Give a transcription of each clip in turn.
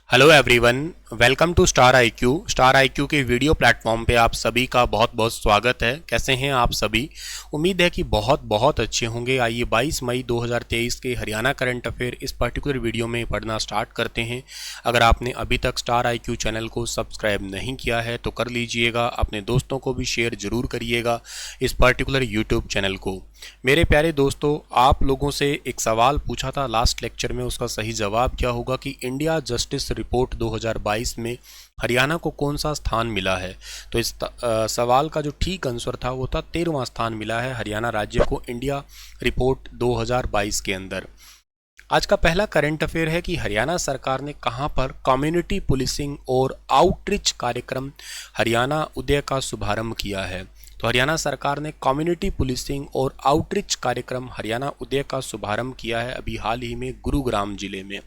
Hello everyone, welcome to star IQ. Star IQ के video platform पे आप सभी का बहुत बहुत स्वागत है। कैसे हैं आप सभी? उम्मीद है कि बहुत बहुत अच्छे होंगे। आइए 22 मई 2023 के हरियाणा करंट अफेयर इस पर्टिकुलर वीडियो में पढ़ना स्टार्ट करते हैं। अगर आपने अभी तक स्टार आईक्यू चैनल को सब्सक्राइब नहीं किया है तो कर लीजिएगा, अपने दोस्तों को भी शेयर ज़रूर करिएगा इस पर्टिकुलर यूट्यूब चैनल को। मेरे प्यारे दोस्तों, आप लोगों से एक सवाल पूछा था लास्ट लेक्चर में, उसका सही जवाब क्या होगा कि इंडिया जस्टिस रिपोर्ट 2022 में हरियाणा को कौन सा स्थान मिला है। तो इस सवाल का जो ठीक आंसर था वो था 13वां स्थान मिला है हरियाणा राज्य को इंडिया रिपोर्ट 2022 के अंदर। आज का पहला करंट अफेयर है कि हरियाणा सरकार ने कहां पर कम्युनिटी पुलिसिंग और आउटरीच कार्यक्रम हरियाणा उदय का शुभारंभ किया है। तो हरियाणा सरकार ने कम्युनिटी पुलिसिंग और आउटरीच कार्यक्रम हरियाणा उदय का शुभारंभ किया है अभी हाल ही में गुरुग्राम जिले में।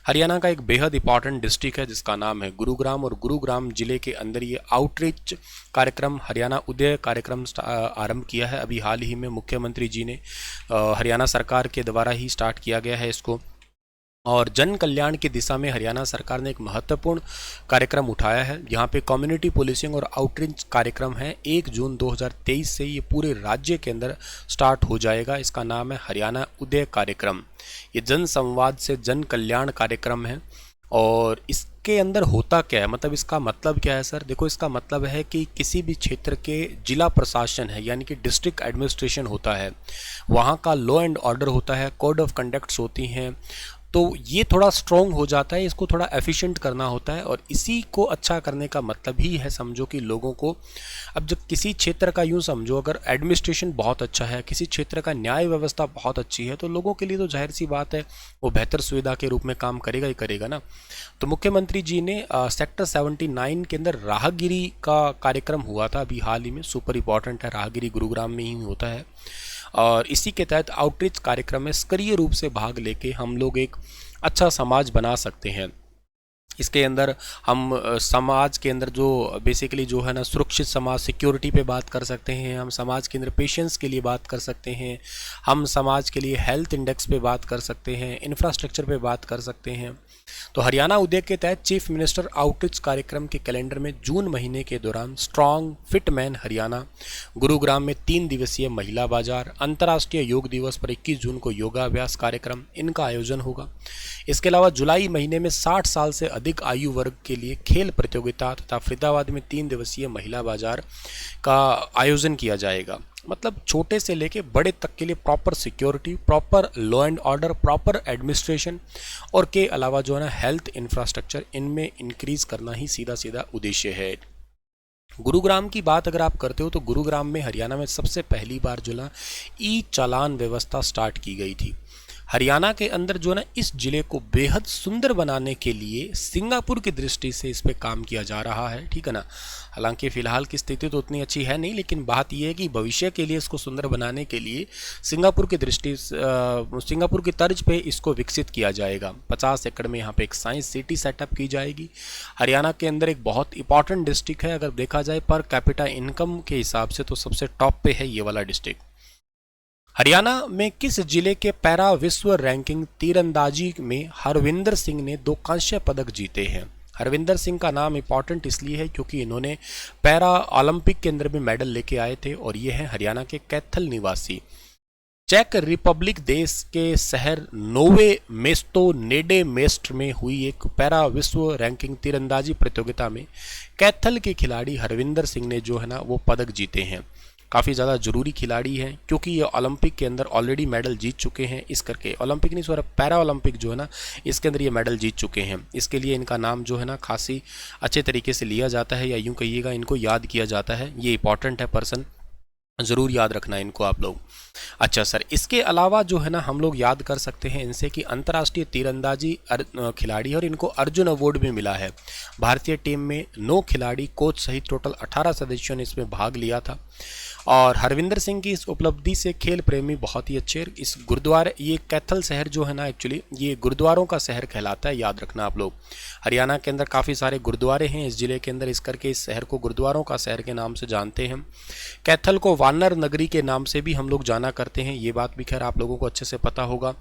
हरियाणा का एक बेहद इंपॉर्टेंट डिस्ट्रिक्ट है जिसका नाम है गुरुग्राम, और गुरुग्राम जिले के अंदर ये आउटरीच कार्यक्रम हरियाणा उदय कार्यक्रम आरंभ किया है अभी हाल ही में। मुख्यमंत्री जी ने हरियाणा सरकार के द्वारा ही स्टार्ट किया गया है इसको, और जन कल्याण की दिशा में हरियाणा सरकार ने एक महत्वपूर्ण कार्यक्रम उठाया है। यहाँ पे कम्युनिटी पुलिसिंग और आउटरीच कार्यक्रम है 1 जून 2023 से ये पूरे राज्य के अंदर स्टार्ट हो जाएगा। इसका नाम है हरियाणा उदय कार्यक्रम। ये जन संवाद से जन कल्याण कार्यक्रम है। और इसके अंदर होता क्या है, मतलब इसका मतलब क्या है सर? देखो, इसका मतलब है कि किसी भी क्षेत्र के जिला प्रशासन है यानी कि डिस्ट्रिक्ट एडमिनिस्ट्रेशन होता है, वहाँ का लॉ एंड ऑर्डर होता है, कोड ऑफ कंडक्ट्स होती हैं, तो ये थोड़ा स्ट्रॉन्ग हो जाता है, इसको थोड़ा एफिशिएंट करना होता है। और इसी को अच्छा करने का मतलब ही है, समझो कि लोगों को, अब जब किसी क्षेत्र का यूँ समझो, अगर एडमिनिस्ट्रेशन बहुत अच्छा है, किसी क्षेत्र का न्याय व्यवस्था बहुत अच्छी है, तो लोगों के लिए तो जाहिर सी बात है वो बेहतर सुविधा के रूप में काम करेगा ही करेगा ना। तो मुख्यमंत्री जी ने सेक्टर 79 के अंदर राहगिरी का कार्यक्रम हुआ था अभी हाल ही में, सुपर इंपॉर्टेंट है, राहगिरी गुरुग्राम में ही होता है। और इसी के तहत आउटरीच कार्यक्रम में सक्रिय रूप से भाग लेके हम लोग एक अच्छा समाज बना सकते हैं। इसके अंदर हम समाज के अंदर जो बेसिकली जो है ना, सुरक्षित समाज, सिक्योरिटी पे बात कर सकते हैं, हम समाज के अंदर पेशेंस के लिए बात कर सकते हैं, हम समाज के लिए हेल्थ इंडेक्स पे बात कर सकते हैं, इंफ्रास्ट्रक्चर पे बात कर सकते हैं। तो हरियाणा उदय के तहत चीफ मिनिस्टर आउटरीच कार्यक्रम के कैलेंडर में जून महीने के दौरान strong fit man Haryana, Gurugram में 3 दिवसीय महिला बाजार, अंतर्राष्ट्रीय योग दिवस पर 21 जून को योगाभ्यास कार्यक्रम, इनका आयोजन होगा। इसके अलावा जुलाई महीने में 60 साल से अधिक आयु वर्ग के लिए खेल प्रतियोगिता तथा फरीदाबाद में 3 दिवसीय महिला बाजार का आयोजन किया जाएगा। मतलब छोटे से लेके बड़े तक के लिए proper security, proper law and order, proper administration, और के अलावा जो है ना हेल्थ इंफ्रास्ट्रक्चर, इनमें इंक्रीज करना ही सीधा सीधा उद्देश्य है। गुरुग्राम की बात अगर आप करते हो तो गुरुग्राम में हरियाणा में सबसे पहली बार जो ना ई चालान व्यवस्था स्टार्ट की गई थी। हरियाणा के अंदर जो है ना इस जिले को बेहद सुंदर बनाने के लिए सिंगापुर की दृष्टि से इस पे काम किया जा रहा है, ठीक है ना। हालांकि फ़िलहाल की स्थिति तो उतनी अच्छी है नहीं, लेकिन बात यह है कि भविष्य के लिए इसको सुंदर बनाने के लिए सिंगापुर की दृष्टि, सिंगापुर की तर्ज पे इसको विकसित किया जाएगा। 50 एकड़ में यहाँ पे एक साइंस सिटी सेटअप की जाएगी। हरियाणा के अंदर एक बहुत इंपॉर्टेंट डिस्ट्रिक्ट है, अगर देखा जाए पर कैपिटा इनकम के हिसाब से तो सबसे टॉप पे है ये वाला डिस्ट्रिक्ट। हरियाणा में किस जिले के पैरा विश्व रैंकिंग तीरंदाजी में हरविंदर सिंह ने 2 कांस्य पदक जीते हैं? हरविंदर सिंह का नाम इंपॉर्टेंट इसलिए है क्योंकि इन्होंने पैरा ओलंपिक के अंदर भी मेडल लेके आए थे, और ये हैं हरियाणा के कैथल निवासी। चेक रिपब्लिक देश के शहर नोवे मेस्तो नेडे मेस्ट में हुई एक पैरा विश्व रैंकिंग तीरंदाजी प्रतियोगिता में कैथल के खिलाड़ी हरविंदर सिंह ने जो है ना वो पदक जीते हैं। काफ़ी ज़्यादा ज़रूरी खिलाड़ी हैं क्योंकि ये ओलंपिक के अंदर ऑलरेडी मेडल जीत चुके हैं। इस करके ओलंपिक नहीं, सॉरी, पैरा ओलंपिक जो है ना इसके अंदर ये मेडल जीत चुके हैं। इसके लिए इनका नाम जो है ना खासी अच्छे तरीके से लिया जाता है, या यूँ कहिएगा इनको याद किया जाता है। ये इंपॉर्टेंट है पर्सन, ज़रूर याद रखना इनको आप लोग। अच्छा सर, इसके अलावा जो है ना हम लोग याद कर सकते हैं इनसे कि अंतर्राष्ट्रीय तीरंदाजी खिलाड़ी है और इनको अर्जुन अवार्ड भी मिला है। भारतीय टीम में 9 खिलाड़ी, कोच सहित टोटल 18 सदस्यों ने इसमें भाग लिया था। और हरविंदर सिंह की इस उपलब्धि से खेल प्रेमी बहुत ही अच्छे, इस गुरुद्वारे, ये कैथल शहर जो है ना एक्चुअली ये गुरुद्वारों का शहर कहलाता है, याद रखना आप लोग। हरियाणा के अंदर काफ़ी सारे गुरुद्वारे हैं इस ज़िले के अंदर, इस करके इस शहर को गुरुद्वारों का शहर के नाम से जानते हैं। कैथल को वानर नगरी के नाम से भी हम लोग जाना करते हैं, ये बात भी खैर आप लोगों को अच्छे से पता होगा।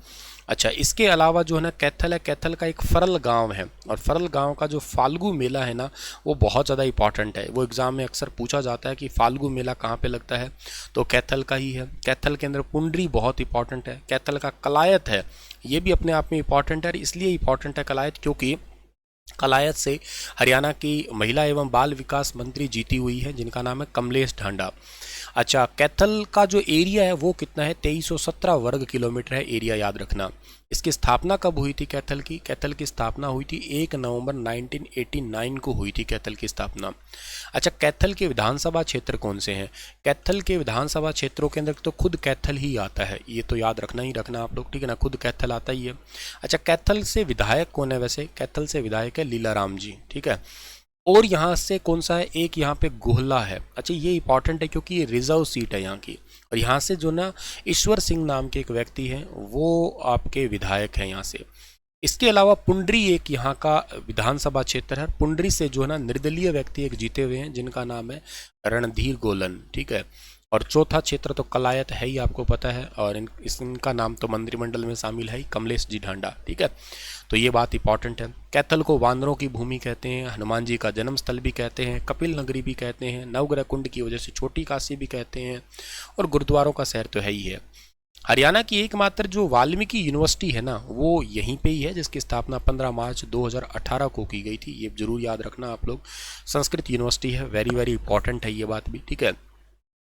अच्छा, इसके अलावा जो है ना कैथल है, कैथल का एक फरल गांव है, और फरल गांव का जो फाल्गु मेला है ना वो बहुत ज़्यादा इंपॉर्टेंट है। वो एग्ज़ाम में अक्सर पूछा जाता है कि फाल्गु मेला कहाँ पे लगता है, तो कैथल का ही है। कैथल के अंदर पुंडरी बहुत इंपॉर्टेंट है। कैथल का कलायत है, ये भी अपने आप में इंपॉर्टेंट है। इसलिए इंपॉर्टेंट है कलायत क्योंकि कलायत से हरियाणा की महिला एवं बाल विकास मंत्री जीती हुई है, जिनका नाम है कमलेश ढांडा। अच्छा, कैथल का जो एरिया है वो कितना है, 2317 वर्ग किलोमीटर है एरिया, याद रखना। इसकी स्थापना कब हुई थी कैथल की? कैथल की स्थापना हुई थी 1 नवंबर 1989 को हुई थी कैथल की स्थापना। अच्छा, कैथल के विधानसभा क्षेत्र कौन से हैं? कैथल के विधानसभा क्षेत्रों के अंदर तो खुद कैथल ही आता है, ये तो याद रखना ही रखना आप लोग, ठीक है ना, खुद कैथल आता ही है। अच्छा, कैथल से विधायक कौन है? वैसे कैथल से विधायक है लीलाराम जी, ठीक है। और यहाँ से कौन सा है, एक यहाँ पे गोहला है। अच्छा, ये इंपॉर्टेंट है क्योंकि ये रिजर्व सीट है यहाँ की, और यहाँ से जो ना ईश्वर सिंह नाम के एक व्यक्ति हैं वो आपके विधायक हैं यहाँ से। इसके अलावा पुंडरी एक यहाँ का विधानसभा क्षेत्र है। पुंडरी से जो है ना निर्दलीय व्यक्ति एक जीते हुए हैं, जिनका नाम है रणधीर गोलन, ठीक है। और चौथा क्षेत्र तो कलायत है ही, आपको पता है, और इनका नाम तो मंत्रिमंडल में शामिल है ही, कमलेश जी ढांडा, ठीक है। तो ये बात इंपॉर्टेंट है। कैथल को वानरों की भूमि कहते हैं, हनुमान जी का जन्म स्थल भी कहते हैं, कपिल नगरी भी कहते हैं, नवग्रह कुंड की वजह से छोटी काशी भी कहते हैं, और गुरुद्वारों का शहर तो है ही है। हरियाणा की एकमात्र जो वाल्मीकि यूनिवर्सिटी है ना वो यहीं पे ही है, जिसकी स्थापना 15 मार्च 2018 को की गई थी। ये जरूर याद रखना आप लोग। संस्कृत यूनिवर्सिटी है, वेरी वेरी इंपॉर्टेंट है ये बात भी, ठीक है।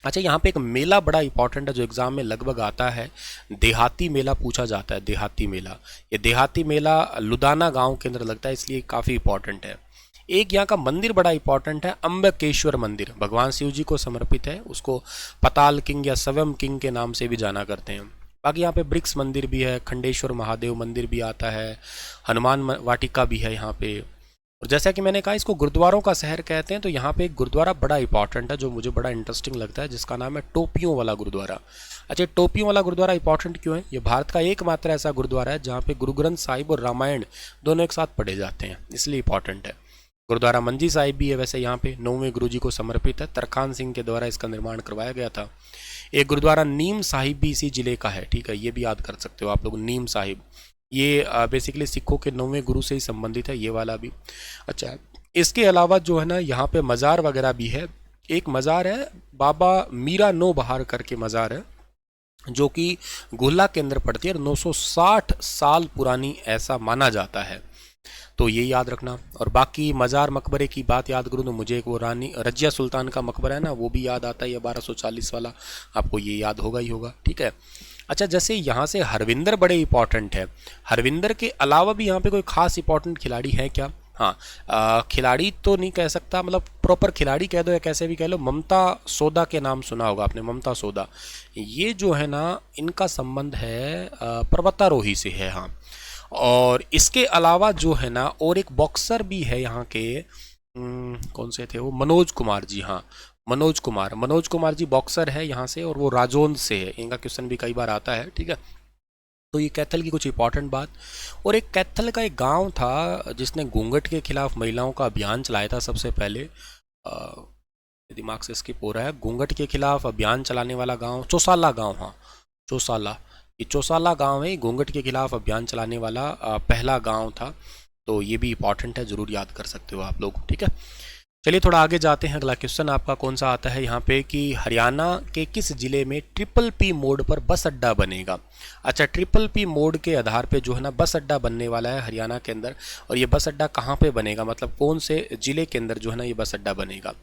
अच्छा, यहाँ पे एक मेला बड़ा इंपॉर्टेंट है जो एग्जाम में लगभग आता है, देहाती मेला पूछा जाता है, देहाती मेला। ये देहाती मेला लुधाना गांव के अंदर लगता है, इसलिए काफ़ी इंपॉर्टेंट है। एक यहाँ का मंदिर बड़ा इंपॉर्टेंट है, अम्बकेश्वर मंदिर, भगवान शिव जी को समर्पित है। उसको पताल किंग या स्वयं किंग के नाम से भी जाना करते हैं। बाकी यहाँ पे ब्रिक्स मंदिर भी है, खंडेश्वर महादेव मंदिर भी आता है, हनुमान वाटिका भी है यहाँ पे। और जैसा कि मैंने कहा इसको गुरुद्वारों का शहर कहते हैं, तो यहाँ पे एक गुरुद्वारा बड़ा इंपॉर्टेंट है जो मुझे बड़ा इंटरेस्टिंग लगता है, जिसका नाम है टोपियों वाला गुरुद्वारा। अच्छा, टोपियों वाला गुरुद्वारा इंपॉर्टेंट क्यों है? ये भारत का एकमात्र ऐसा गुरुद्वारा है जहाँ पे गुरु ग्रंथ साहिब और रामायण दोनों एक साथ पढ़े जाते हैं, इसलिए इंपॉर्टेंट है। गुरुद्वारा मंजी साहिब भी है वैसे यहाँ पे, 9वें गुरु जी को समर्पित है, तरखान सिंह के द्वारा इसका निर्माण करवाया गया था। एक गुरुद्वारा नीम साहिब भी इसी जिले का है, ठीक है, ये भी याद कर सकते हो आप लोग, नीम साहिब। ये बेसिकली सिखों के 9वें गुरु से ही संबंधित है, ये वाला भी। अच्छा, इसके अलावा जो है ना यहाँ पे मज़ार वगैरह भी है। एक मज़ार है बाबा मीरा नो बहार करके मज़ार है, जो कि गोला के अंदर पड़ती है, और 960 साल पुरानी ऐसा माना जाता है, तो ये याद रखना। और बाकी मज़ार मकबरे की बात याद करूँ तो मुझे एक वो रानी रजिया सुल्तान का मकबरा है ना, वो भी याद आता है, 1240 वाला, आपको ये याद होगा ही होगा, ठीक है। अच्छा, जैसे यहाँ से हरविंदर बड़े इंपॉर्टेंट है। हरविंदर के अलावा भी यहाँ पे कोई खास इंपॉर्टेंट खिलाड़ी है क्या? हाँ, खिलाड़ी तो नहीं कह सकता, मतलब प्रॉपर खिलाड़ी कह दो या कैसे भी कह लो, ममता सोदा के नाम सुना होगा आपने, ममता सोदा। ये जो है ना इनका संबंध है पर्वतारोही से है, हाँ। और इसके अलावा जो है ना और एक बॉक्सर भी है यहाँ के, कौन से थे वो, मनोज कुमार जी, हाँ, मनोज कुमार जी बॉक्सर है यहाँ से, और वो राजौंद से है, इनका क्वेश्चन भी कई बार आता है, ठीक है। तो ये कैथल की कुछ इंपॉर्टेंट बात। और एक कैथल का एक गांव था जिसने घूंघट के खिलाफ महिलाओं का अभियान चलाया था सबसे पहले, दिमाग से स्किप हो रहा है, घूंघट के खिलाफ अभियान चलाने वाला गांव चौसाला गांव, हाँ, चौसाला, ये चौसाला गांव है, घूंघट के खिलाफ अभियान चलाने वाला पहला गांव था, तो ये भी इंपॉर्टेंट है, ज़रूर याद कर सकते हो आप लोग, ठीक है। चलिए थोड़ा आगे जाते हैं। अगला क्वेश्चन आपका कौन सा आता है यहाँ पे कि हरियाणा के किस जिले में ट्रिपल पी मोड पर बस अड्डा बनेगा? अच्छा, ट्रिपल पी मोड के आधार पे जो है ना बस अड्डा बनने वाला है हरियाणा के अंदर, और ये बस अड्डा कहाँ पे बनेगा, मतलब कौन से जिले के अंदर जो है ना ये बस अड्डा बनेगा?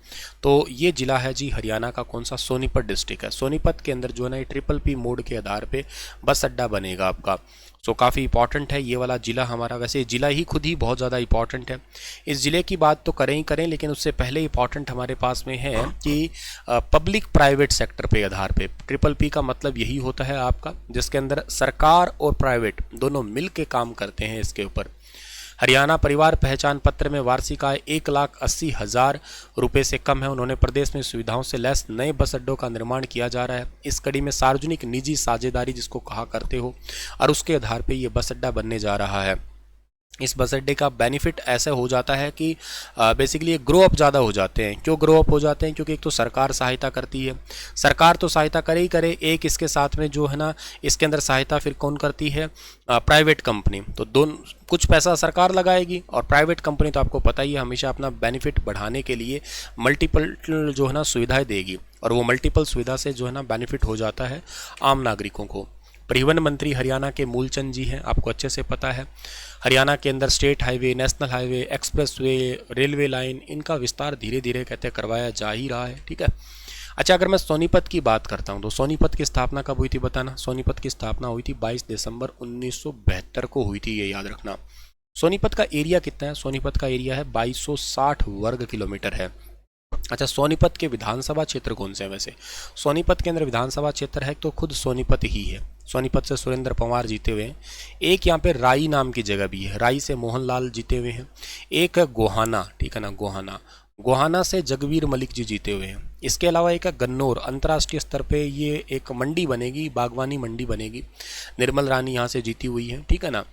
तो ये जिला है जी हरियाणा का कौन सा, सोनीपत डिस्ट्रिक्ट है। सोनीपत के अंदर जो है ना ये ट्रिपल पी मोड के आधार पर बस अड्डा बनेगा आपका। सो काफ़ी इंपॉर्टेंट है ये वाला ज़िला हमारा। वैसे ज़िला ही खुद ही बहुत ज़्यादा इंपॉर्टेंट है। इस ज़िले की बात तो करें ही करें, लेकिन उससे पहले इंपॉर्टेंट हमारे पास में है कि पब्लिक प्राइवेट सेक्टर पे आधार पे, ट्रिपल पी का मतलब यही होता है आपका, जिसके अंदर सरकार और प्राइवेट दोनों मिल के काम करते हैं इसके ऊपर। हरियाणा परिवार पहचान पत्र में वार्षिक आय 1,80,000 रुपये से कम है। उन्होंने प्रदेश में सुविधाओं से लैस नए बस अड्डों का निर्माण किया जा रहा है। इस कड़ी में सार्वजनिक निजी साझेदारी जिसको कहा करते हो, और उसके आधार पर यह बस अड्डा बनने जा रहा है। इस बस अड्डे का बेनिफिट ऐसे हो जाता है कि बेसिकली ये ग्रो अप ज़्यादा हो जाते हैं। क्यों ग्रो अप हो जाते हैं? क्योंकि एक तो सरकार सहायता करती है, सरकार तो सहायता करे ही करे, एक इसके साथ में जो है ना इसके अंदर सहायता फिर कौन करती है? Private company. तो दोनों कुछ पैसा सरकार लगाएगी और प्राइवेट कंपनी तो आपको पता ही है हमेशा अपना बेनिफिट बढ़ाने के लिए मल्टीपल जो है ना सुविधाएँ देगी, और वो मल्टीपल सुविधा से जो है ना बेनिफिट हो जाता है आम नागरिकों को। परिवहन मंत्री हरियाणा के मूलचंद जी हैं, आपको अच्छे से पता है। हरियाणा के अंदर state highway, national highway, expressway, railway line, इनका विस्तार धीरे धीरे कहते करवाया जा ही रहा है, ठीक है। अच्छा, अगर मैं सोनीपत की बात करता हूँ तो सोनीपत की स्थापना कब हुई थी बताना? सोनीपत की स्थापना हुई थी 22 दिसंबर 1972 को हुई थी, ये याद रखना। सोनीपत का एरिया कितना है? सोनीपत का एरिया है 2260 वर्ग किलोमीटर है। अच्छा, सोनीपत के विधानसभा क्षेत्र कौन से हैं वैसे? सोनीपत के अंदर विधानसभा क्षेत्र है तो खुद सोनीपत ही है। सोनीपत से सुरेंद्र पवार जीते हुए हैं। एक यहाँ पे राई नाम की जगह भी है, राई से मोहनलाल जीते हुए हैं। एक है गोहाना, ठीक है ना, गोहाना, गोहाना से जगवीर मलिक जी जीते हुए हैं। इसके अलावा एक है गन्नौर, अंतर्राष्ट्रीय स्तर पे ये एक मंडी बनेगी, बागवानी मंडी बनेगी, निर्मल रानी यहाँ से जीती हुई है, ठीक है ना।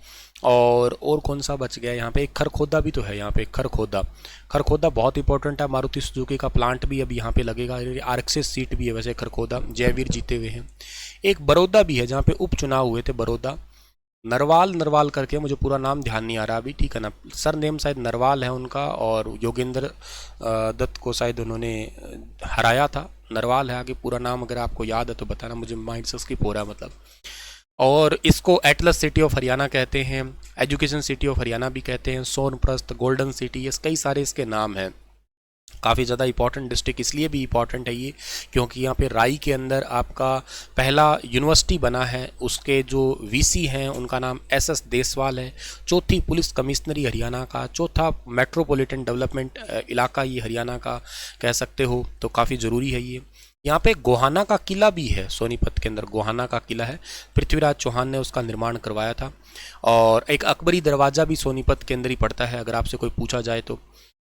और कौन सा बच गया यहाँ पे? एक खरखोदा भी तो है यहाँ पे, खरखोदा। खरखोदा बहुत इंपॉर्टेंट है, मारुति सुजुकी का प्लांट भी अभी यहाँ पे लगेगा, आरएक्सिस सीट भी है वैसे खरखोदा, जयवीर जीते हुए हैं। एक बड़ौदा भी है जहाँ पे उपचुनाव हुए थे, बड़ौदा। नरवाल करके, मुझे पूरा नाम ध्यान नहीं आ रहा अभी, ठीक है ना, सर नेम शायद नरवाल है उनका, और योगेंद्र दत्त को शायद उन्होंने हराया था। नरवाल है आगे पूरा नाम, अगर आपको याद है तो बताना, मुझे माइंड से स्किप हो रहा है मतलब। और इसको एटलस सिटी ऑफ हरियाणा कहते हैं, एजुकेशन सिटी ऑफ हरियाणा भी कहते हैं, सोनप्रस्थ, गोल्डन सिटी, ये कई सारे इसके नाम हैं। काफ़ी ज़्यादा इंपॉर्टेंट डिस्ट्रिक्ट इसलिए भी इंपॉर्टेंट है ये क्योंकि यहाँ पे राई के अंदर आपका पहला यूनिवर्सिटी बना है, उसके जो वीसी हैं उनका नाम एसएस देसवाल है। चौथी पुलिस कमिश्नरी हरियाणा का, चौथा मेट्रोपॉलिटन डेवलपमेंट इलाका ये हरियाणा का कह सकते हो, तो काफ़ी ज़रूरी है ये। यहाँ पे गोहाना का किला भी है, सोनीपत के अंदर गोहाना का किला है, पृथ्वीराज चौहान ने उसका निर्माण करवाया था। और एक अकबरी दरवाज़ा भी सोनीपत के अंदर ही पड़ता है, अगर आपसे कोई पूछा जाए तो।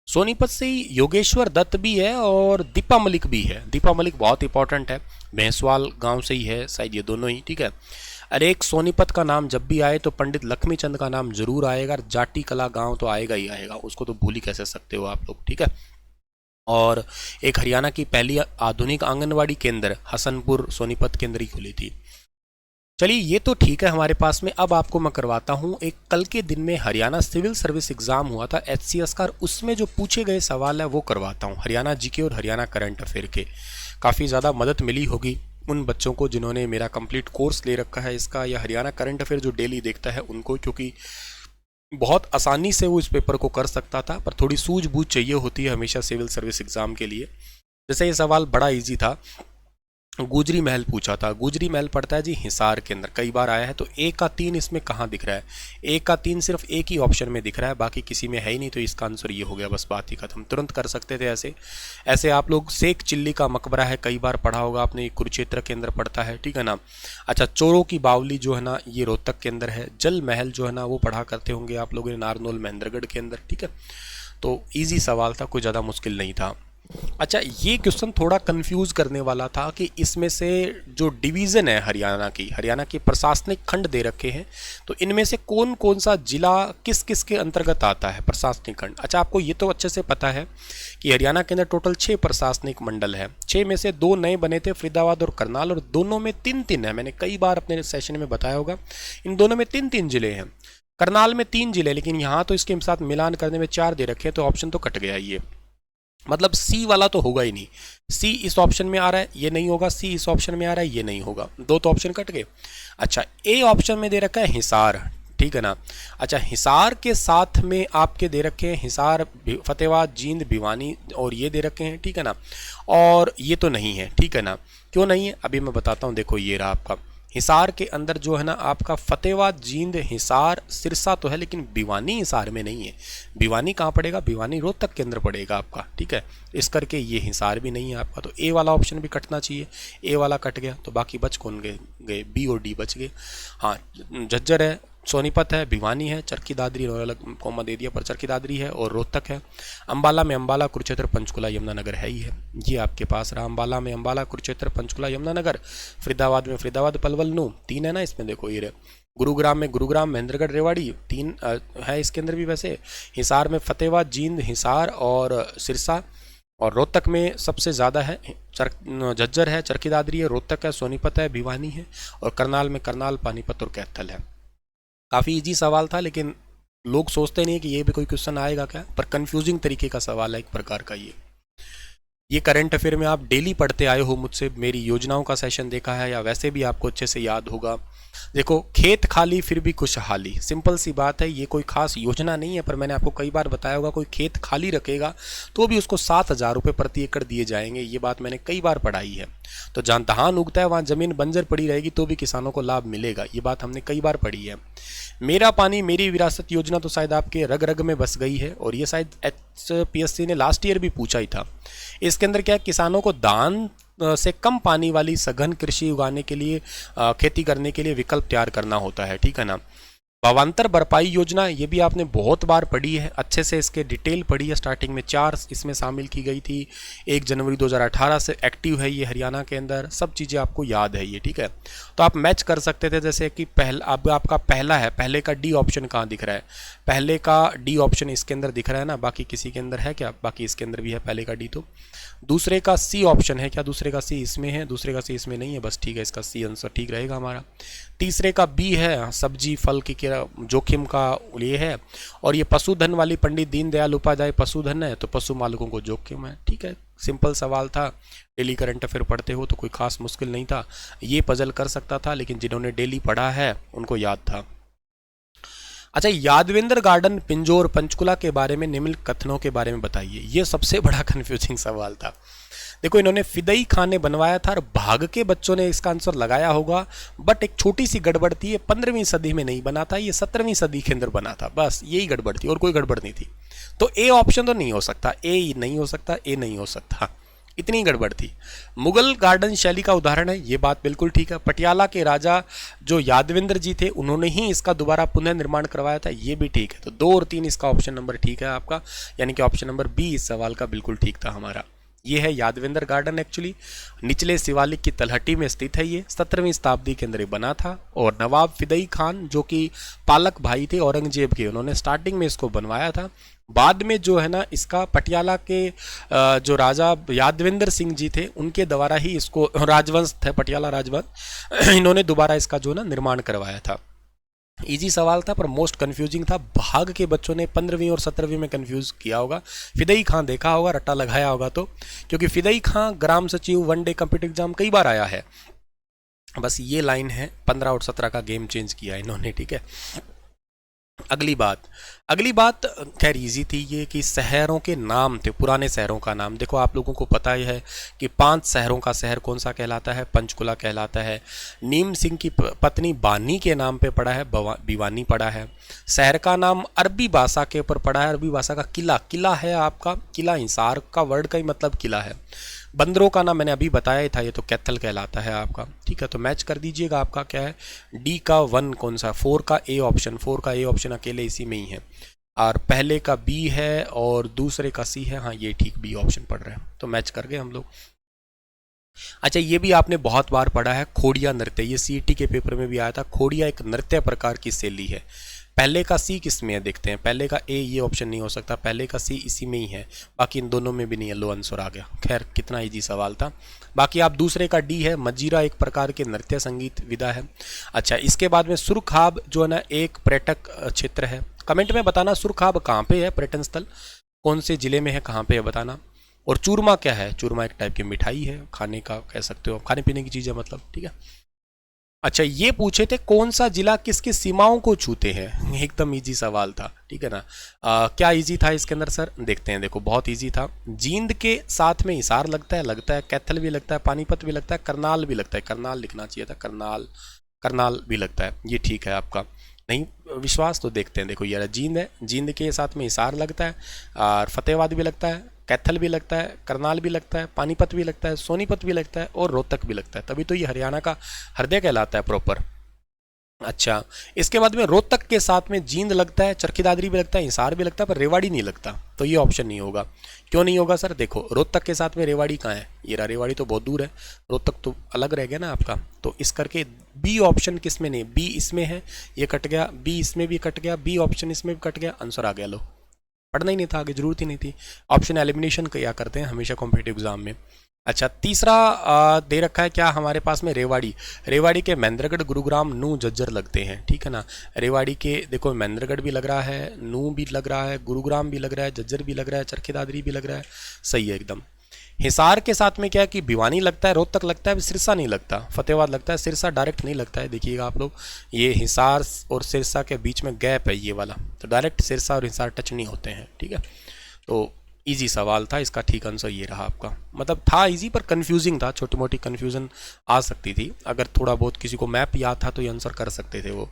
सोनीपत से ही योगेश्वर दत्त भी है और दीपा मलिक भी है। दीपा मलिक बहुत इंपॉर्टेंट है, भैंसवाल गांव से ही है शायद, ये दोनों ही, ठीक है। अरे एक सोनीपत का नाम जब भी आए तो पंडित लक्ष्मी चंद का नाम जरूर आएगा, जाटी कला गांव तो आएगा ही आएगा, उसको तो भूल ही कैसे सकते हो आप लोग, ठीक है। और एक हरियाणा की पहली आधुनिक आंगनवाड़ी केंद्र हसनपुर सोनीपत के अंदर ही खुली थी। चलिए ये तो ठीक है हमारे पास में। अब आपको मैं करवाता हूँ एक, कल के दिन में हरियाणा सिविल सर्विस एग्जाम हुआ था एचसीएस का, उसमें जो पूछे गए सवाल है वो करवाता हूँ, हरियाणा जीके और हरियाणा करंट अफेयर के। काफ़ी ज़्यादा मदद मिली होगी उन बच्चों को जिन्होंने मेरा कंप्लीट कोर्स ले रखा है इसका, या हरियाणा करंट अफेयर जो डेली देखता है उनको, क्योंकि बहुत आसानी से वो इस पेपर को कर सकता था, पर थोड़ी सूझबूझ चाहिए होती है हमेशा सिविल सर्विस एग्जाम के लिए। जैसे ये सवाल बड़ा ईजी था, गुजरी महल पूछा था। गुजरी महल पड़ता है जी हिसार के अंदर, कई बार आया है। तो ए का 3 इसमें कहाँ दिख रहा है? ए का 3 सिर्फ एक ही ऑप्शन में दिख रहा है, बाकी किसी में है ही नहीं, तो इसका आंसर ये हो गया, बस बात ही खत्म। तुरंत कर सकते थे ऐसे। ऐसे आप लोग शेख चिल्ली का मकबरा है, कई बार पढ़ा होगा आपने, कुरुक्षेत्र के अंदर पड़ता है, ठीक है ना। अच्छा, चोरों की बावली जो है ना ये रोहतक के अंदर है। जल महल जो है ना वो पढ़ा करते होंगे आप लोगों ने, नारनौल महेंद्रगढ़ के अंदर, ठीक है। तो ईजी सवाल था, कोई ज़्यादा मुश्किल नहीं था। अच्छा, ये क्वेश्चन थोड़ा कंफ्यूज करने वाला था कि इसमें से जो डिवीज़न है हरियाणा की प्रशासनिक खंड दे रखे हैं, तो इनमें से कौन कौन सा जिला किस किस के अंतर्गत आता है प्रशासनिक खंड। अच्छा, आपको ये तो अच्छे से पता है कि हरियाणा के अंदर टोटल 6 प्रशासनिक मंडल है। 6 में से 2 नए बने थे, फरीदाबाद और करनाल, और दोनों में 3-3 है। मैंने कई बार अपने सेशन में बताया होगा, इन दोनों में 3-3 जिले हैं। करनाल में 3 जिले, लेकिन यहाँ तो इसके साथ मिलान करने में 4 दे रखे हैं, तो ऑप्शन तो कट गया ये, मतलब सी वाला तो होगा ही नहीं। सी इस ऑप्शन में आ रहा है, ये नहीं होगा। सी इस ऑप्शन में आ रहा है, ये नहीं होगा। 2 तो ऑप्शन कट गए। अच्छा, ए ऑप्शन में दे रखा है हिसार, ठीक है ना। अच्छा, हिसार के साथ में आपके दे रखे हैं हिसार, फतेहाबाद, जींद, भिवानी, और ये दे रखे हैं, ठीक है ना। और ये तो नहीं है, ठीक है ना। क्यों नहीं है अभी मैं बताता हूँ। देखो ये रहा आपका हिसार के अंदर जो है ना आपका फतेहाबाद, जींद, हिसार, सिरसा तो है, लेकिन भिवानी हिसार में नहीं है। भिवानी कहाँ पड़ेगा? भिवानी रोहतक के अंदर पड़ेगा आपका, ठीक है। इस करके ये हिसार भी नहीं है आपका, तो ए वाला ऑप्शन भी कटना चाहिए। ए वाला कट गया, तो बाकी बच कौन गए? बी और डी बच गए। हाँ, झज्जर है, सोनीपत है, भिवानी है, चरखी दादरी, अलग कॉमा दे दिया पर चरखी दादरी है, और रोहतक है। अंबाला में अंबाला, कुरुक्षेत्र, पंचकुला, यमुनानगर है ही है। ये आपके पास रहा, अंबाला में अंबाला, कुरुक्षेत्र, पंचकुला, यमुनानगर। फरीदाबाद में फरीदाबाद, पलवल, नू 3 है ना इसमें, देखो ये गुरुग्राम में गुरुग्राम, महेंद्रगढ़, रेवाड़ी, 3 है इसके अंदर भी वैसे। हिसार में फतेहाबाद, जींद, हिसार और सिरसा। और रोहतक में सबसे ज़्यादा है झज्जर है, चरखी दादरी है, रोहतक है, सोनीपत है, भिवानी है। और करनाल में करनाल, पानीपत और कैथल है। काफ़ी इजी सवाल था, लेकिन लोग सोचते नहीं कि ये भी कोई क्वेश्चन आएगा क्या, पर कंफ्यूजिंग तरीके का सवाल है एक प्रकार का। ये करंट अफेयर में आप डेली पढ़ते आए हो मुझसे, मेरी योजनाओं का सेशन देखा है या वैसे भी आपको अच्छे से याद होगा। देखो, खेत खाली फिर भी खुशहाली, सिंपल सी बात है। ये कोई खास योजना नहीं है, पर मैंने आपको कई बार बताया होगा, कोई खेत खाली रखेगा तो भी उसको 7,000 रुपये प्रति एकड़ दिए जाएंगे। ये बात मैंने कई बार पढ़ाई है। तो जहाँ धान उगता है वहाँ जमीन बंजर पड़ी रहेगी तो भी किसानों को लाभ मिलेगा। ये बात हमने कई बार पढ़ी है। मेरा पानी मेरी विरासत योजना तो शायद आपके रग रग में बस गई है, और ये शायद HPSC ने लास्ट ईयर भी पूछा ही था। इसके अंदर क्या, किसानों को दान से कम पानी वाली सघन कृषि उगाने के लिए, खेती करने के लिए विकल्प तैयार करना होता है, ठीक है ना। भावांतर भरपाई योजना, ये भी आपने बहुत बार पढ़ी है, अच्छे से इसके डिटेल पढ़ी है। स्टार्टिंग में 4 इसमें शामिल की गई थी। 1 जनवरी 2018 से एक्टिव है ये हरियाणा के अंदर। सब चीज़ें आपको याद है ये, ठीक है। तो आप मैच कर सकते थे, जैसे कि पहला अब आपका पहला है, पहले का डी ऑप्शन कहाँ दिख रहा है, पहले का डी ऑप्शन इसके अंदर दिख रहा है ना, बाकी किसी के अंदर है क्या, बाकी इसके अंदर भी है पहले का डी। तो दूसरे का सी ऑप्शन है क्या, दूसरे का सी इसमें है, दूसरे का सी इसमें नहीं है, बस ठीक है, इसका सी आंसर ठीक रहेगा हमारा। तीसरे का बी है, सब्जी फल की जोखिम का ये है। और ये पशुधन वाली पंडित दीनदयाल उपाध्याय पशुधन है, तो पशु मालिकों को जोखिम है, ठीक है। सिंपल सवाल था, डेली करंट अफेयर पढ़ते हो तो कोई खास मुश्किल नहीं था। ये पजल कर सकता था, लेकिन जिन्होंने डेली पढ़ा है उनको याद था। अच्छा, यादवेंद्र गार्डन पिंजौर पंचकुला के बारे में निम्न कथनों के बारे में बताइए। ये सबसे बड़ा कंफ्यूजिंग सवाल था। देखो, इन्होंने फिदई खान ने बनवाया था और भाग के बच्चों ने इसका आंसर लगाया होगा, बट एक छोटी सी गड़बड़ थी। ये 15वीं सदी में नहीं बना था, ये 17वीं सदी के अंदर बना था, बस यही गड़बड़ थी और कोई गड़बड़ नहीं थी। तो ए ऑप्शन तो नहीं हो सकता, ए नहीं हो सकता, ए नहीं हो सकता, इतनी गड़बड़ थी। मुगल गार्डन शैली का उदाहरण है, ये बात बिल्कुल ठीक है। पटियाला के राजा जो यादवेंद्र जी थे, उन्होंने ही इसका दोबारा पुनः निर्माण करवाया था, ये भी ठीक है। तो 2 और 3 इसका ऑप्शन नंबर ठीक है आपका, यानी कि ऑप्शन नंबर बी इस सवाल का बिल्कुल ठीक था हमारा। ये है यादवेंद्र गार्डन, एक्चुअली निचले शिवालिक की तलहटी में स्थित है। ये 17वीं शताब्दी के अंदर बना था, और नवाब फिदई खान जो कि पालक भाई थे औरंगजेब के, उन्होंने स्टार्टिंग में इसको बनवाया था। बाद में जो है ना, इसका पटियाला के जो राजा यादवेंद्र सिंह जी थे, उनके द्वारा ही इसको, राजवंश थे पटियाला राजवंश, इन्होंने दोबारा इसका जो ना निर्माण करवाया था। इजी सवाल था, पर मोस्ट कंफ्यूजिंग था। भाग के बच्चों ने 15वीं और 17वीं में कंफ्यूज किया होगा। फिदई खां देखा होगा, रट्टा लगाया होगा, तो क्योंकि फिदई खां ग्राम सचिव वनडे कंप्यूटर एग्जाम कई बार आया है। बस ये लाइन है, 15 और 17 का गेम चेंज किया इन्होंने, ठीक है। अगली बात खैर इजी थी ये, कि शहरों के नाम थे, पुराने शहरों का नाम। देखो, आप लोगों को पता ही है कि 5 शहरों का शहर कौन सा कहलाता है, पंचकुला कहलाता है। नीम सिंह की पत्नी बानी के नाम पे पड़ा है, भिवानी पड़ा है। शहर का नाम अरबी भाषा के ऊपर पड़ा है, अरबी भाषा का किला है आपका, किला हिसार का वर्ड का ही मतलब किला है। बंदरों का नाम मैंने अभी बताया ही था, ये तो कैथल कहलाता है आपका, ठीक है। तो मैच कर दीजिएगा, आपका क्या है, डी का 1 कौन सा, 4 का ए ऑप्शन अकेले इसी में ही है। और पहले का बी है और दूसरे का सी है, हाँ ये ठीक, बी ऑप्शन पढ़ रहे हैं, तो मैच कर गए हम लोग। अच्छा, ये भी आपने बहुत बार पढ़ा है, खोड़िया नृत्य। ये सीईटी के पेपर में भी आया था। खोड़िया एक नृत्य प्रकार की शैली है। पहले का सी किस में है देखते हैं, पहले का ए, ये ऑप्शन नहीं हो सकता, पहले का सी इसी में ही है, बाकी इन दोनों में भी नहीं है, लो आंसर आ गया। खैर, कितना इजी सवाल था। बाकी आप दूसरे का डी है, मजीरा एक प्रकार के नृत्य संगीत विधा है। अच्छा, इसके बाद में सुरखाब जो है ना, एक पर्यटक क्षेत्र है। कमेंट में बताना सुरखाब कहाँ पे है, पर्यटन स्थल कौन से जिले में है, कहाँ पे है बताना। और चूरमा क्या है, चूरमा एक टाइप की मिठाई है, खाने का कह सकते हो, खाने पीने की चीज़ है मतलब, ठीक है। अच्छा, ये पूछे थे कौन सा जिला किसकी सीमाओं को छूते हैं, एकदम इजी सवाल था, ठीक है ना। क्या इजी था इसके अंदर सर, देखते हैं। देखो, बहुत इजी था। जींद के साथ में हिसार लगता है, कैथल भी लगता है, पानीपत भी लगता है, करनाल भी लगता है, करनाल लिखना चाहिए था, करनाल भी लगता है, ये ठीक है आपका। नहीं विश्वास तो देखते हैं। देखो यार, जींद है, जींद के साथ में हिसार लगता है, और फतेहाबाद भी लगता है, कैथल भी लगता है, करनाल भी लगता है, पानीपत भी लगता है, सोनीपत भी लगता है, और रोहतक भी लगता है। तभी तो ये हरियाणा का हृदय कहलाता है प्रॉपर। अच्छा, इसके बाद में रोहतक के साथ में जींद लगता है, चरखी दादरी भी लगता है, हिसार भी लगता है, पर रेवाड़ी नहीं लगता, तो ये ऑप्शन नहीं होगा। क्यों नहीं होगा सर? देखो, रोहतक के साथ में रेवाड़ी कहाँ है? ये रहा, रेवाड़ी तो बहुत दूर है, रोहतक तो अलग रह गया ना आपका। तो इस करके बी ऑप्शन किस में नहीं, बी इसमें है, ये कट गया, बी इसमें भी कट गया, बी ऑप्शन इसमें भी कट गया, आंसर आ गया। लो, पढ़ना ही नहीं था, आगे जरूरत ही नहीं थी। ऑप्शन एलिमिनेशन किया करते हैं हमेशा कॉम्पिटेटिव एग्जाम में। अच्छा, तीसरा दे रखा है क्या हमारे पास में? रेवाड़ी। रेवाड़ी के महेंद्रगढ़, गुरुग्राम, नू, झज्जर लगते हैं, ठीक है ना। रेवाड़ी के देखो महेंद्रगढ़ भी लग रहा है, नू भी लग रहा है, गुरुग्राम भी लग रहा है, झज्जर भी लग रहा है, चरखी दादरी भी लग रहा है, सही है एकदम। हिसार के साथ में क्या है कि भिवानी लगता है, रोहतक लगता है, सिरसा नहीं लगता, फतेहाबाद लगता है, सिरसा डायरेक्ट नहीं लगता है। देखिएगा आप लोग, ये हिसार और सिरसा के बीच में गैप है ये वाला, तो डायरेक्ट सिरसा और हिसार टच नहीं होते हैं, ठीक है। तो इजी सवाल था, इसका ठीक आंसर ये रहा आपका। मतलब था इजी पर कंफ्यूजिंग था, छोटी मोटी कंफ्यूजन आ सकती थी, अगर थोड़ा बहुत किसी को मैप याद था तो ये आंसर कर सकते थे वो।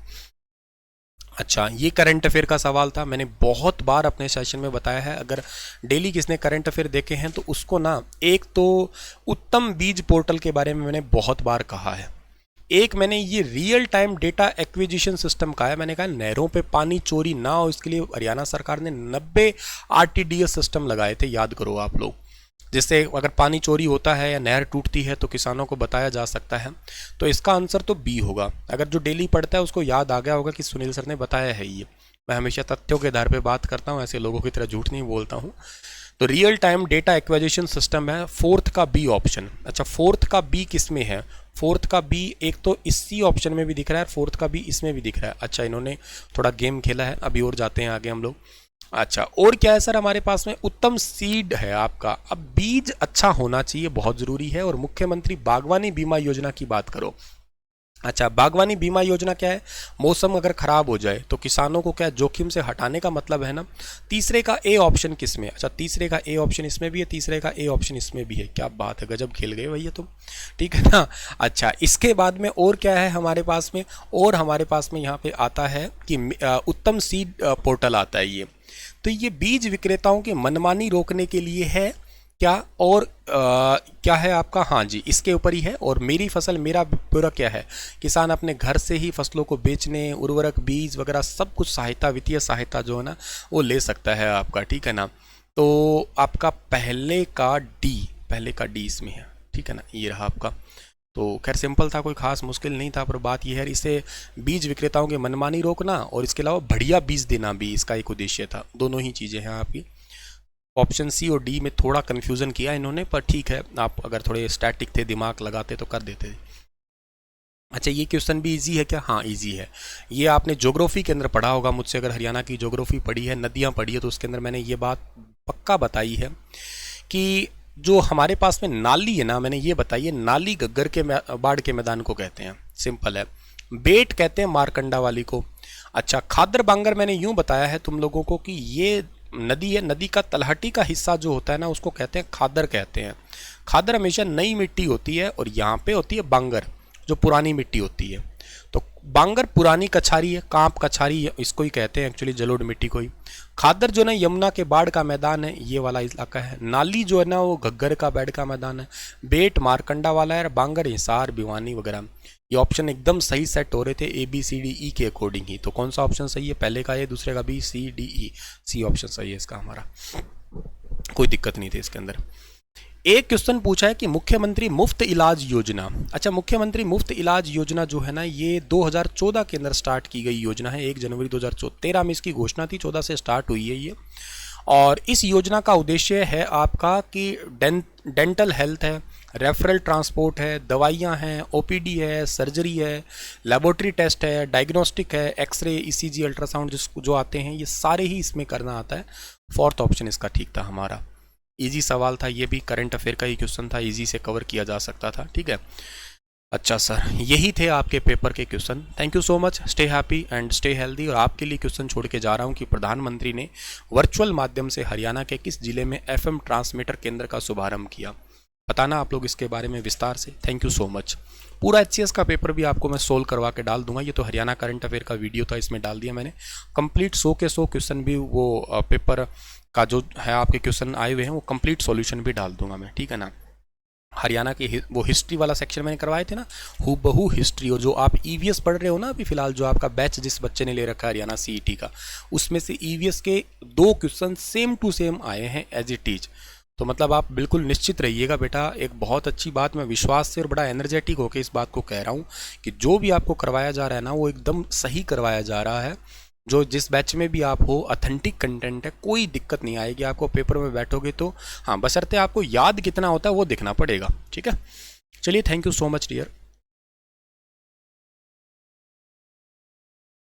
अच्छा, ये करंट अफेयर का सवाल था, मैंने बहुत बार अपने सेशन में बताया है, अगर डेली किसने करंट अफेयर देखे हैं तो उसको ना, एक तो उत्तम बीज पोर्टल के बारे में मैंने बहुत बार कहा है, एक मैंने ये real time data acquisition system का है, मैंने कहा नहरों पे पानी चोरी ना हो इसके लिए हरियाणा सरकार ने 90 आरटीडीएस सिस्टम लगाए थे, याद करो आप लोग, जिससे अगर पानी चोरी होता है या नहर टूटती है तो किसानों को बताया जा सकता है। तो इसका आंसर तो बी होगा। अगर जो डेली पढ़ता है उसको याद आ गया होगा कि सुनील सर ने बताया है ये। मैं हमेशा तथ्यों के आधार पर बात करता हूँ, ऐसे लोगों की तरह झूठ नहीं बोलता हूँ। तो real time data acquisition system है, फोर्थ का बी ऑप्शन। अच्छा, फोर्थ का बी किस में है? फोर्थ का बी एक तो इसी ऑप्शन में भी दिख रहा है, फोर्थ का बी इसमें भी दिख रहा है। अच्छा, इन्होंने थोड़ा गेम खेला है, अभी और जाते हैं आगे हम लोग। अच्छा, और क्या है सर हमारे पास में? उत्तम सीड है आपका। अब बीज अच्छा होना चाहिए, बहुत ज़रूरी है। और मुख्यमंत्री बागवानी बीमा योजना की बात करो। अच्छा, बागवानी बीमा योजना क्या है? मौसम अगर खराब हो जाए तो किसानों को क्या जोखिम से हटाने का मतलब है ना। तीसरे का ए ऑप्शन किस में? अच्छा, तीसरे का ए ऑप्शन इसमें भी है, तीसरे का ए ऑप्शन इसमें भी है। क्या बात है, गजब खेल गए भैया तुम, ठीक है ना। अच्छा, इसके बाद में और क्या है हमारे पास में? और हमारे पास में यहाँ पे आता है कि उत्तम सीड पोर्टल आता है ये। तो ये बीज विक्रेताओं की मनमानी रोकने के लिए है क्या? और क्या है आपका? हाँ जी, इसके ऊपर ही है। और मेरी फसल मेरा पूरा क्या है? किसान अपने घर से ही फसलों को बेचने, उर्वरक, बीज वगैरह सब कुछ सहायता, वित्तीय सहायता जो है ना वो ले सकता है आपका, ठीक है ना। तो आपका पहले का डी इसमें है, ठीक है ना, ये रहा आपका। तो खैर सिंपल था, कोई खास मुश्किल नहीं था, पर बात यह है इसे बीज विक्रेताओं की मनमानी रोकना और इसके अलावा बढ़िया बीज देना भी इसका एक उद्देश्य था। दोनों ही चीज़ें हैं आपकी। ऑप्शन सी और डी में थोड़ा कन्फ्यूज़न किया इन्होंने, पर ठीक है, आप अगर थोड़े स्टैटिक थे, दिमाग लगाते तो कर देते। अच्छा, ये क्वेश्चन भी इजी है क्या? हाँ इजी है। ये आपने ज्योग्राफी के अंदर पढ़ा होगा मुझसे, अगर हरियाणा की ज्योग्राफी पढ़ी है, नदियाँ पढ़ी है, तो उसके अंदर मैंने ये बात पक्का बताई है कि जो हमारे पास में नाली है ना, मैंने ये बताई है, नाली गग्गर के बाढ़ के मैदान को कहते हैं, सिंपल है। बेट कहते हैं मारकंडा वाली को। अच्छा, खादर बांगर मैंने यूं बताया है तुम लोगों को कि ये नदी है, नदी का तलहटी का हिस्सा जो होता है ना उसको कहते हैं खादर कहते हैं। खादर हमेशा नई मिट्टी होती है और यहाँ पे होती है बांगर जो पुरानी मिट्टी होती है। तो बांगर पुरानी कछारी है, कांप कछारी इसको ही कहते हैं एक्चुअली, जलोढ़ मिट्टी को ही। खादर जो ना यमुना के बाढ़ का मैदान है, ये वाला इलाका है। नाली जो है ना वो घग्गर का बैड का मैदान है। बेट मारकंडा वाला है, बांगर हिसार भिवानी वगैरह। ये ऑप्शन एकदम सही सेट हो रहे थे ABCDE के अकॉर्डिंग ही। तो कौन सा ऑप्शन सही है? पहले का ए, दूसरे का BCDE, सी ऑप्शन सही है इसका हमारा, कोई दिक्कत नहीं थी इसके अंदर। एक क्वेश्चन पूछा है कि मुख्यमंत्री मुफ्त इलाज योजना। अच्छा, मुख्यमंत्री मुफ्त इलाज योजना जो है ना ये 2014 के अंदर स्टार्ट की गई योजना है। 1 जनवरी 2013 में इसकी घोषणा थी, 14 से स्टार्ट हुई है ये। और इस योजना का उद्देश्य है आपका कि डेंटल हेल्थ है, रेफरल ट्रांसपोर्ट है, दवाइयाँ हैं, OPD है, सर्जरी है, लेबोरेटरी टेस्ट है, डायग्नोस्टिक है, एक्सरे, ECG, अल्ट्रासाउंड जो आते हैं ये सारे ही इसमें करना आता है। फोर्थ ऑप्शन इसका ठीक था हमारा। इजी सवाल था ये भी, करंट अफेयर का ही क्वेश्चन था, इजी से कवर किया जा सकता था, ठीक है। अच्छा सर, यही थे आपके पेपर के question. Thank you so much, stay happy and stay healthy. और आपके लिए क्वेश्चन छोड़ के जा रहा हूँ कि प्रधानमंत्री ने वर्चुअल माध्यम से हरियाणा के किस जिले में FM ट्रांसमीटर केंद्र का शुभारंभ किया? बताना आप लोग इसके बारे में विस्तार से। Thank you so much. पूरा HCS का पेपर भी आपको मैं सोल्व करवा के डाल दूंगा। ये तो हरियाणा करंट अफेयर का वीडियो था, इसमें डाल दिया मैंने कंप्लीट 100 के 100 क्वेश्चन भी, वो पेपर का जो है आपके क्वेश्चन आए हुए हैं वो कंप्लीट सॉल्यूशन भी डाल दूंगा मैं, ठीक है ना। हरियाणा की वो हिस्ट्री वाला सेक्शन मैंने करवाए थे ना, हूबहू हिस्ट्री, और जो आप ईवीएस पढ़ रहे हो ना अभी फिलहाल, जो आपका बैच जिस बच्चे ने ले रखा है हरियाणा सीईटी का, उसमें से ईवीएस के 2 क्वेश्चन सेम टू सेम आए हैं एज इट इज। तो मतलब आप बिल्कुल निश्चित रहिएगा बेटा। एक बहुत अच्छी बात, मैं विश्वास से और बड़ा एनर्जेटिक होकर इस बात को कह रहा हूँ कि जो भी आपको करवाया जा रहा है ना, वो एकदम सही करवाया जा रहा है। जो जिस बैच में भी आप हो, ऑथेंटिक कंटेंट है, कोई दिक्कत नहीं आएगी आपको। पेपर में बैठोगे तो हाँ, बशर्ते आपको याद कितना होता है वो दिखना पड़ेगा। ठीक है, चलिए, thank you so much dear.